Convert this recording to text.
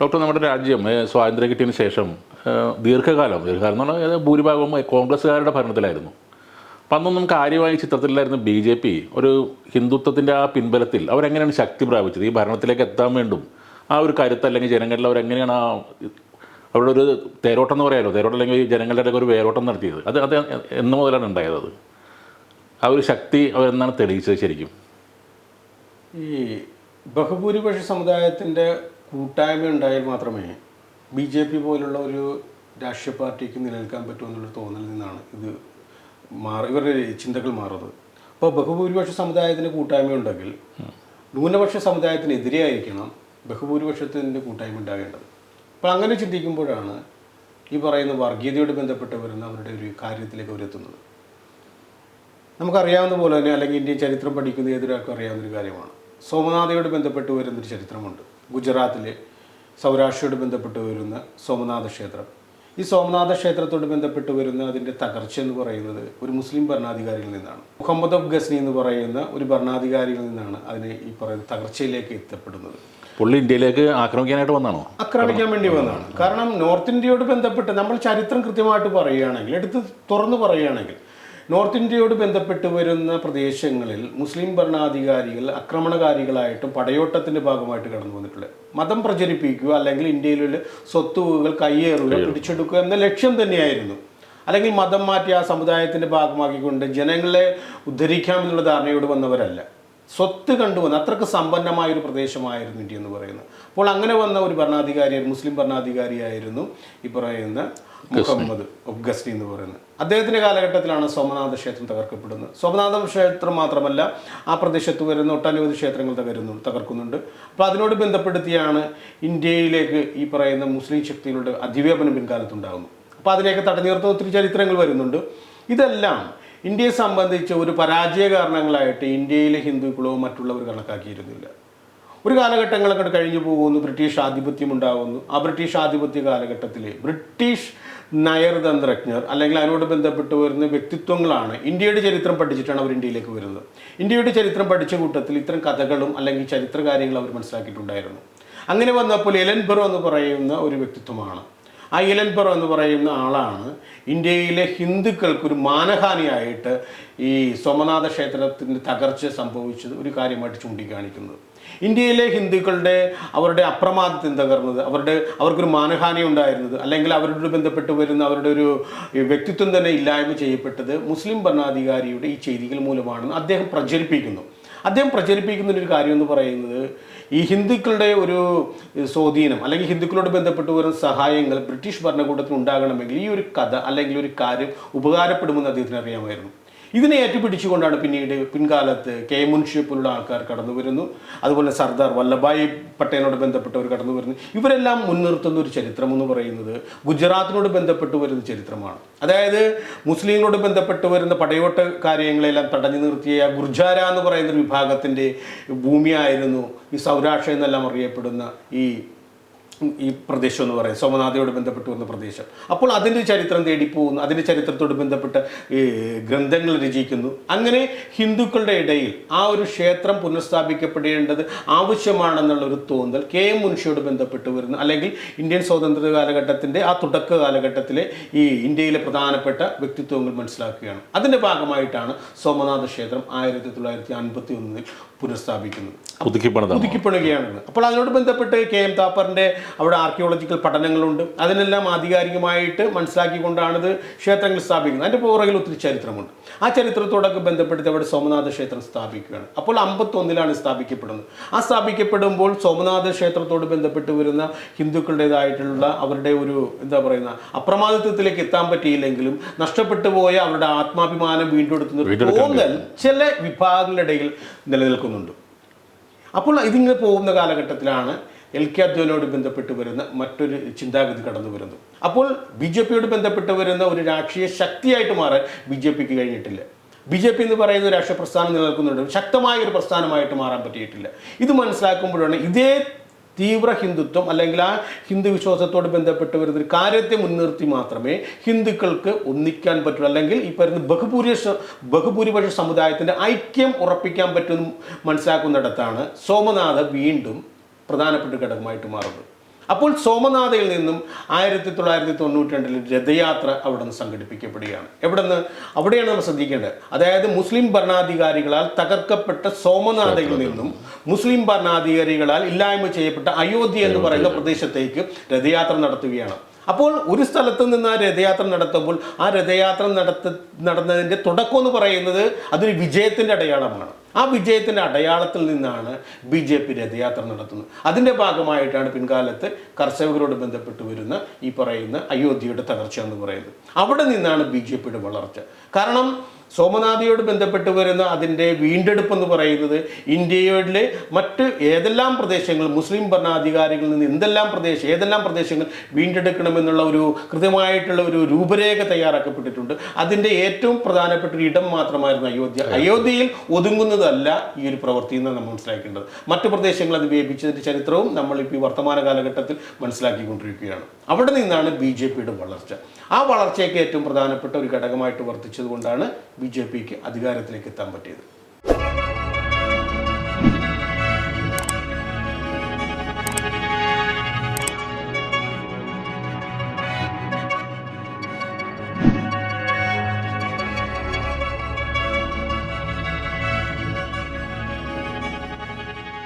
Doctor, നമ്മുടെ രാജ്യം സ്വാതന്ത്ര്യം കിട്ടിയതിന് ശേഷം ദീർഘകാലം എന്ന് പറഞ്ഞാൽ ഭൂരിഭാഗവും കോൺഗ്രസ്സുകാരുടെ ഭരണത്തിലായിരുന്നു. അപ്പം അന്നൊന്നും കാര്യമായി ചിത്രത്തിലായിരുന്നു ബി ജെ പി ഒരു ഹിന്ദുത്വത്തിൻ്റെ ആ പിൻബലത്തിൽ അവരെങ്ങനെയാണ് ശക്തി പ്രാപിച്ചത് ഈ ഭരണത്തിലേക്ക് എത്താൻ വേണ്ടും ആ ഒരു കരുത്ത് അല്ലെങ്കിൽ ജനങ്ങളിൽ അവരെങ്ങനെയാണ് ആ അവരുടെ ഒരു തേരോട്ടം എന്ന് പറയാമല്ലോ, തേരോട്ടം അല്ലെങ്കിൽ ജനങ്ങളുടെ ഇടയ്ക്ക് ഒരു വേരോട്ടം നടത്തിയത് അത് എന്ന് മുതലാണ് ഉണ്ടായത്? അത് ആ ഒരു ശക്തി അവരെന്നാണ് തെളിയിച്ചത് ശരിക്കും? ഈ ബഹുഭൂരിപക്ഷ സമുദായത്തിൻ്റെ കൂട്ടായ്മ ഉണ്ടായാൽ മാത്രമേ ബി ജെ പി പോലുള്ള ഒരു രാഷ്ട്രീയ പാർട്ടിക്ക് നിലനിൽക്കാൻ പറ്റുമെന്നുള്ളൊരു തോന്നലിൽ നിന്നാണ് ഇവരുടെ ചിന്തകൾ മാറുന്നത്. അപ്പോൾ ബഹുഭൂരിപക്ഷ സമുദായത്തിന് കൂട്ടായ്മ ഉണ്ടെങ്കിൽ ന്യൂനപക്ഷ സമുദായത്തിനെതിരെയായിരിക്കണം ബഹുഭൂരിപക്ഷത്തിൻ്റെ കൂട്ടായ്മ ഉണ്ടാകേണ്ടത്. അപ്പോൾ അങ്ങനെ ചിന്തിക്കുമ്പോഴാണ് ഈ പറയുന്ന വർഗീയതയോട് ബന്ധപ്പെട്ട് വരുന്ന അവരുടെ ഒരു കാര്യത്തിലേക്ക് അവരെത്തുന്നത്. നമുക്കറിയാവുന്ന പോലെ തന്നെ, അല്ലെങ്കിൽ ഇന്ത്യൻ ചരിത്രം പഠിക്കുന്ന ഏതൊരാൾക്കും അറിയാവുന്നൊരു കാര്യമാണ്, സോമനാഥയോട് ബന്ധപ്പെട്ട് വരുന്നൊരു ചരിത്രമുണ്ട്. ഗുജറാത്തിലെ സൗരാഷ്ട്രയോട് ബന്ധപ്പെട്ട് വരുന്ന സോമനാഥ ക്ഷേത്രം. ഈ സോമനാഥ ക്ഷേത്രത്തോട് ബന്ധപ്പെട്ട് വരുന്ന അതിൻ്റെ തകർച്ച എന്ന് പറയുന്നത് ഒരു മുസ്ലിം ഭരണാധികാരിയിൽ നിന്നാണ്. മുഹമ്മദ് ഗസ്നി എന്ന് പറയുന്ന ഒരു ഭരണാധികാരിയിൽ നിന്നാണ് അതിന് ഈ പറയുന്ന തകർച്ചയിലേക്ക് എത്തപ്പെടുന്നത്. പുള്ളി ഇന്ത്യയിലേക്ക് ആക്രമിക്കാനായിട്ട് വന്നാണോ? ആക്രമിക്കാൻ വേണ്ടി വന്നതാണ്. കാരണം നോർത്ത് ഇന്ത്യയോട് ബന്ധപ്പെട്ട് നമ്മൾ ചരിത്രം കൃത്യമായിട്ട് പറയുകയാണെങ്കിൽ, എടുത്ത് തുറന്നു പറയുകയാണെങ്കിൽ, നോർത്ത് ഇന്ത്യയോട് ബന്ധപ്പെട്ട് വരുന്ന പ്രദേശങ്ങളിൽ മുസ്ലിം ഭരണാധികാരികൾ ആക്രമണകാരികളായിട്ടും പടയോട്ടത്തിൻ്റെ ഭാഗമായിട്ട് കടന്നു വന്നിട്ടുള്ളത്. മതം പ്രചരിപ്പിക്കുക അല്ലെങ്കിൽ ഇന്ത്യയിലുള്ള സ്വത്തുവകൾ കയ്യേറുക, പിടിച്ചെടുക്കുക എന്ന ലക്ഷ്യം തന്നെയായിരുന്നു. അല്ലെങ്കിൽ മതം മാറ്റി ആ സമുദായത്തിൻ്റെ ഭാഗമാക്കിക്കൊണ്ട് ജനങ്ങളെ ഉദ്ധരിക്കാമെന്നുള്ള ധാരണയോട് വന്നവരല്ല. സ്വത്ത് കണ്ടുവന്ന് അത്രക്ക് സമ്പന്നമായൊരു പ്രദേശമായിരുന്നു ഇന്ത്യ എന്ന് പറയുന്നത്. അപ്പോൾ അങ്ങനെ വന്ന ഒരു മുസ്ലിം ഭരണാധികാരിയായിരുന്നു ഈ പറയുന്ന മുഹമ്മദ് ഗസ്നി എന്ന് പറയുന്നത്. അദ്ദേഹത്തിൻ്റെ കാലഘട്ടത്തിലാണ് സോമനാഥ ക്ഷേത്രം തകർക്കപ്പെടുന്നത്. സോമനാഥ ക്ഷേത്രം മാത്രമല്ല, ആ പ്രദേശത്ത് വരുന്ന ഒട്ടനവധി ക്ഷേത്രങ്ങൾ തകർക്കുന്നുണ്ട്. അപ്പോൾ അതിനോട് ബന്ധപ്പെടുത്തിയാണ് ഇന്ത്യയിലേക്ക് ഈ പറയുന്ന മുസ്ലിം ശക്തികളുടെ അധിവ്യാപനം പിൻകാലത്തുണ്ടാകുന്നു. അപ്പോൾ അതിനെയൊക്കെ തടഞ്ഞു നിർത്തുന്ന ഒത്തിരി ചരിത്രങ്ങൾ വരുന്നുണ്ട്. ഇതെല്ലാം ഇന്ത്യയെ സംബന്ധിച്ച് ഒരു പരാജയ കാരണങ്ങളായിട്ട് ഇന്ത്യയിലെ ഹിന്ദുക്കളോ മറ്റുള്ളവർ കണക്കാക്കിയിരുന്നില്ല. ഒരു കാലഘട്ടങ്ങളൊക്കെ കഴിഞ്ഞു പോകുന്നു, ബ്രിട്ടീഷ് ആധിപത്യം ഉണ്ടാകുന്നു. ആ ബ്രിട്ടീഷ് ആധിപത്യ കാലഘട്ടത്തിൽ ബ്രിട്ടീഷ് നയതന്ത്രജ്ഞർ അല്ലെങ്കിൽ അതിനോട് ബന്ധപ്പെട്ട് വരുന്ന വ്യക്തിത്വങ്ങളാണ് ഇന്ത്യയുടെ ചരിത്രം പഠിച്ചിട്ടാണ് അവർ ഇന്ത്യയിലേക്ക് വരുന്നത്. ഇന്ത്യയുടെ ചരിത്രം പഠിച്ച കൂട്ടത്തിൽ ഇത്തരം കഥകളും അല്ലെങ്കിൽ ചരിത്ര കാര്യങ്ങൾ അവർ മനസ്സിലാക്കിയിട്ടുണ്ടായിരുന്നു. അങ്ങനെ വന്നപ്പോൾ എലൻബറോ എന്ന് പറയുന്ന ഒരു വ്യക്തിത്വമാണ്. ആ എലൻബറോ എന്ന് പറയുന്ന ആളാണ് ഇന്ത്യയിലെ ഹിന്ദുക്കൾക്കൊരു മാനഹാനിയായിട്ട് ഈ സോമനാഥ ക്ഷേത്രത്തിൻ്റെ തകർച്ച സംഭവിച്ചത് ഒരു കാര്യമായിട്ട് ചൂണ്ടിക്കാണിക്കുന്നത്. ഇന്ത്യയിലെ ഹിന്ദുക്കളുടെ അവരുടെ അപ്രമാദത്തിന് തകർന്നത്, അവർക്കൊരു മാനഹാനി ഉണ്ടായിരുന്നത്, അല്ലെങ്കിൽ അവരോട് ബന്ധപ്പെട്ട് വരുന്ന അവരുടെ ഒരു വ്യക്തിത്വം തന്നെ ഇല്ലായ്മ ചെയ്യപ്പെട്ടത് മുസ്ലിം ഭരണാധികാരിയുടെ ഈ ചെയ്തികൾ മൂലമാണെന്ന് അദ്ദേഹം പ്രചരിപ്പിക്കുന്ന ഒരു കാര്യം എന്ന് പറയുന്നത്, ഈ ഹിന്ദുക്കളുടെ ഒരു സ്വാധീനം അല്ലെങ്കിൽ ഹിന്ദുക്കളോട് ബന്ധപ്പെട്ട് വരുന്ന സഹായങ്ങൾ ബ്രിട്ടീഷ് ഭരണകൂടത്തിന് ഉണ്ടാകണമെങ്കിൽ ഈ ഒരു കഥ അല്ലെങ്കിൽ ഒരു കാര്യം ഉപകാരപ്പെടുമെന്ന് അദ്ദേഹത്തിന് അറിയാമായിരുന്നു. ഇതിനെ ഏറ്റുപിടിച്ചുകൊണ്ടാണ് പിൻകാലത്ത് കെ മുൻഷി പോലുള്ള ആൾക്കാർ കടന്നു വരുന്നു. അതുപോലെ സർദാർ വല്ലഭായ് പട്ടേലിനോട് ബന്ധപ്പെട്ടവർ കടന്നു വരുന്നു. ഇവരെല്ലാം മുൻനിർത്തുന്ന ഒരു ചരിത്രം എന്ന് പറയുന്നത് ഗുജറാത്തിനോട് ബന്ധപ്പെട്ട് വരുന്ന ചരിത്രമാണ്. അതായത് മുസ്ലിങ്ങളോട് ബന്ധപ്പെട്ട് വരുന്ന പടയോട്ട കാര്യങ്ങളെല്ലാം തടഞ്ഞു നിർത്തിയ ഗുർജാര എന്ന് പറയുന്ന ഒരു വിഭാഗത്തിൻ്റെ ഭൂമിയായിരുന്നു ഈ സൗരാഷ്ട്ര എന്നെല്ലാം അറിയപ്പെടുന്ന ഈ പ്രദേശം എന്ന് പറയുന്നത്, സോമനാഥയോട് ബന്ധപ്പെട്ട് വന്ന പ്രദേശം. അപ്പോൾ അതിൻ്റെ ചരിത്രം തേടിപ്പോകുന്നു, അതിൻ്റെ ചരിത്രത്തോട് ബന്ധപ്പെട്ട ഗ്രന്ഥങ്ങൾ രചിക്കുന്നു. അങ്ങനെ ഹിന്ദുക്കളുടെ ഇടയിൽ ആ ഒരു ക്ഷേത്രം പുനഃസ്ഥാപിക്കപ്പെടേണ്ടത് ആവശ്യമാണെന്നുള്ള ഒരു തോന്നൽ കെ എം മുൻഷിയോട് ബന്ധപ്പെട്ട് വരുന്നു. അല്ലെങ്കിൽ ഇന്ത്യൻ സ്വാതന്ത്ര്യ കാലഘട്ടത്തിൻ്റെ ആ തുടക്ക കാലഘട്ടത്തിലെ ഈ ഇന്ത്യയിലെ പ്രധാനപ്പെട്ട വ്യക്തിത്വങ്ങൾ മനസ്സിലാക്കുകയാണ്. അതിൻ്റെ ഭാഗമായിട്ടാണ് സോമനാഥ ക്ഷേത്രം 1951 പുനഃസ്ഥാപിക്കുന്നത്, പുതുക്കിപ്പണിയുകയാണ്. അപ്പോൾ അതിനോട് ബന്ധപ്പെട്ട് കെ എം താപ്പറിൻ്റെ അവിടെ ആർക്കിയോളജിക്കൽ പഠനങ്ങളുണ്ട്. അതിനെല്ലാം ആധികാരികമായിട്ട് മനസ്സിലാക്കിക്കൊണ്ടാണിത് ക്ഷേത്രങ്ങൾ സ്ഥാപിക്കുന്നത്. അതിൻ്റെ പുറകിൽ ഒത്തിരി ചരിത്രമുണ്ട്. ആ ചരിത്രത്തോടൊക്കെ ബന്ധപ്പെടുത്തി അവിടെ സോമനാഥ ക്ഷേത്രം സ്ഥാപിക്കുകയാണ്. അപ്പോൾ 1951 സ്ഥാപിക്കപ്പെടുന്നത്. ആ സ്ഥാപിക്കപ്പെടുമ്പോൾ സോമനാഥ ക്ഷേത്രത്തോട് ബന്ധപ്പെട്ട് വരുന്ന ഹിന്ദുക്കളുടേതായിട്ടുള്ള അവരുടെ ഒരു അപ്രമാദിത്വത്തിലേക്ക് എത്താൻ പറ്റിയില്ലെങ്കിലും നഷ്ടപ്പെട്ടു പോയ അവരുടെ ആത്മാഭിമാനം വീണ്ടെടുക്കുന്ന തോന്നൽ ചില വിഭാഗങ്ങളുടെ ഇടയിൽ നിലനിൽക്കുന്നുണ്ട്. അപ്പോൾ ഇതിങ്ങനെ പോകുന്ന കാലഘട്ടത്തിലാണ് എൽ കെ അദ്വാനിയോട് ബന്ധപ്പെട്ട് വരുന്ന മറ്റൊരു ചിന്താഗതി കടന്നു വരുന്നത്. അപ്പോൾ ബി ജെ പിയോട് ബന്ധപ്പെട്ട് വരുന്ന ഒരു രാഷ്ട്രീയ ശക്തിയായിട്ട് മാറാൻ ബി ജെ പിക്ക് കഴിഞ്ഞിട്ടില്ല. ബി ജെ പി എന്ന് പറയുന്ന രാഷ്ട്രീയ പ്രസ്ഥാനം നിലനിൽക്കുന്നുണ്ട്, ശക്തമായ ഒരു പ്രസ്ഥാനമായിട്ട് മാറാൻ പറ്റിയിട്ടില്ല. ഇത് മനസ്സിലാക്കുമ്പോഴാണ് ഇതേ തീവ്ര ഹിന്ദുത്വം അല്ലെങ്കിൽ ആ ഹിന്ദു വിശ്വാസത്തോട് ബന്ധപ്പെട്ട് വരുന്നൊരു കാര്യത്തെ മുൻനിർത്തി മാത്രമേ ഹിന്ദുക്കൾക്ക് ഒന്നിക്കാൻ പറ്റൂ, അല്ലെങ്കിൽ ഈ പറയുന്ന ബഹുഭൂരിപക്ഷ സമുദായത്തിൻ്റെ ഐക്യം ഉറപ്പിക്കാൻ പറ്റുമെന്ന് മനസ്സിലാക്കുന്നിടത്താണ് സോമനാഥ വീണ്ടും പ്രധാനപ്പെട്ട ഘടകമായിട്ട് മാറുന്നത്. അപ്പോൾ സോമനാഥയിൽ നിന്നും 1992 രഥയാത്ര അവിടെ നിന്ന് സംഘടിപ്പിക്കപ്പെടുകയാണ്. അവിടെയാണ് നമ്മൾ ശ്രദ്ധിക്കേണ്ടത്. അതായത് മുസ്ലിം ഭരണാധികാരികളാൽ തകർക്കപ്പെട്ട സോമനാഥയിൽ നിന്നും മുസ്ലിം ഭരണാധികാരികളാൽ ഇല്ലായ്മ ചെയ്യപ്പെട്ട അയോധ്യ എന്ന് പറയുന്ന പ്രദേശത്തേക്ക് രഥയാത്ര നടത്തുകയാണ്. അപ്പോൾ ഒരു സ്ഥലത്ത് നിന്ന് ആ രഥയാത്ര നടത്തുമ്പോൾ ആ രഥയാത്ര നടന്നതിൻ്റെ തുടക്കം എന്ന് പറയുന്നത് അതൊരു വിജയത്തിൻ്റെ അടയാളമാണ്. ആ വിജയത്തിൻ്റെ അടയാളത്തിൽ നിന്നാണ് BJP രഥയാത്ര നടത്തുന്നത്. അതിൻ്റെ ഭാഗമായിട്ടാണ് പിൻകാലത്ത് കർഷകരോട് ബന്ധപ്പെട്ട് വരുന്ന ഈ പറയുന്ന അയോധ്യയുടെ തകർച്ച എന്ന് പറയുന്നത്. അവിടെ നിന്നാണ് BJPയുടെ വളർച്ച. കാരണം സോമനാഥയോട് ബന്ധപ്പെട്ട് വരുന്ന അതിൻ്റെ വീണ്ടെടുപ്പ് എന്ന് പറയുന്നത് ഇന്ത്യയിലെ മറ്റ് ഏതെല്ലാം പ്രദേശങ്ങൾ മുസ്ലിം ഭരണാധികാരികളിൽ നിന്ന് ഏതെല്ലാം പ്രദേശങ്ങൾ വീണ്ടെടുക്കണമെന്നുള്ള ഒരു കൃത്യമായിട്ടുള്ള ഒരു രൂപരേഖ തയ്യാറാക്കപ്പെട്ടിട്ടുണ്ട്. അതിൻ്റെ ഏറ്റവും പ്രധാനപ്പെട്ട ഒരു ഇടം മാത്രമായിരുന്നു അയോധ്യ. അയോധ്യയിൽ ഒതുങ്ങുന്നതല്ല ഈ ഒരു പ്രവൃത്തി എന്ന് നമ്മൾ മനസ്സിലാക്കേണ്ടത്. മറ്റു പ്രദേശങ്ങൾ അത് വ്യാപിച്ചതിൻ്റെ ചരിത്രവും നമ്മളിപ്പോൾ ഈ വർത്തമാന കാലഘട്ടത്തിൽ മനസ്സിലാക്കിക്കൊണ്ടിരിക്കുകയാണ്. അവിടെ നിന്നാണ് BJPയുടെ വളർച്ച. ആ വളർച്ചയ്ക്ക് ഏറ്റവും പ്രധാനപ്പെട്ട ഒരു ഘടകമായിട്ട് വർത്തിച്ചത് കൊണ്ടാണ് BJPക്ക് അധികാരത്തിലേക്ക് എത്താൻ പറ്റിയത്.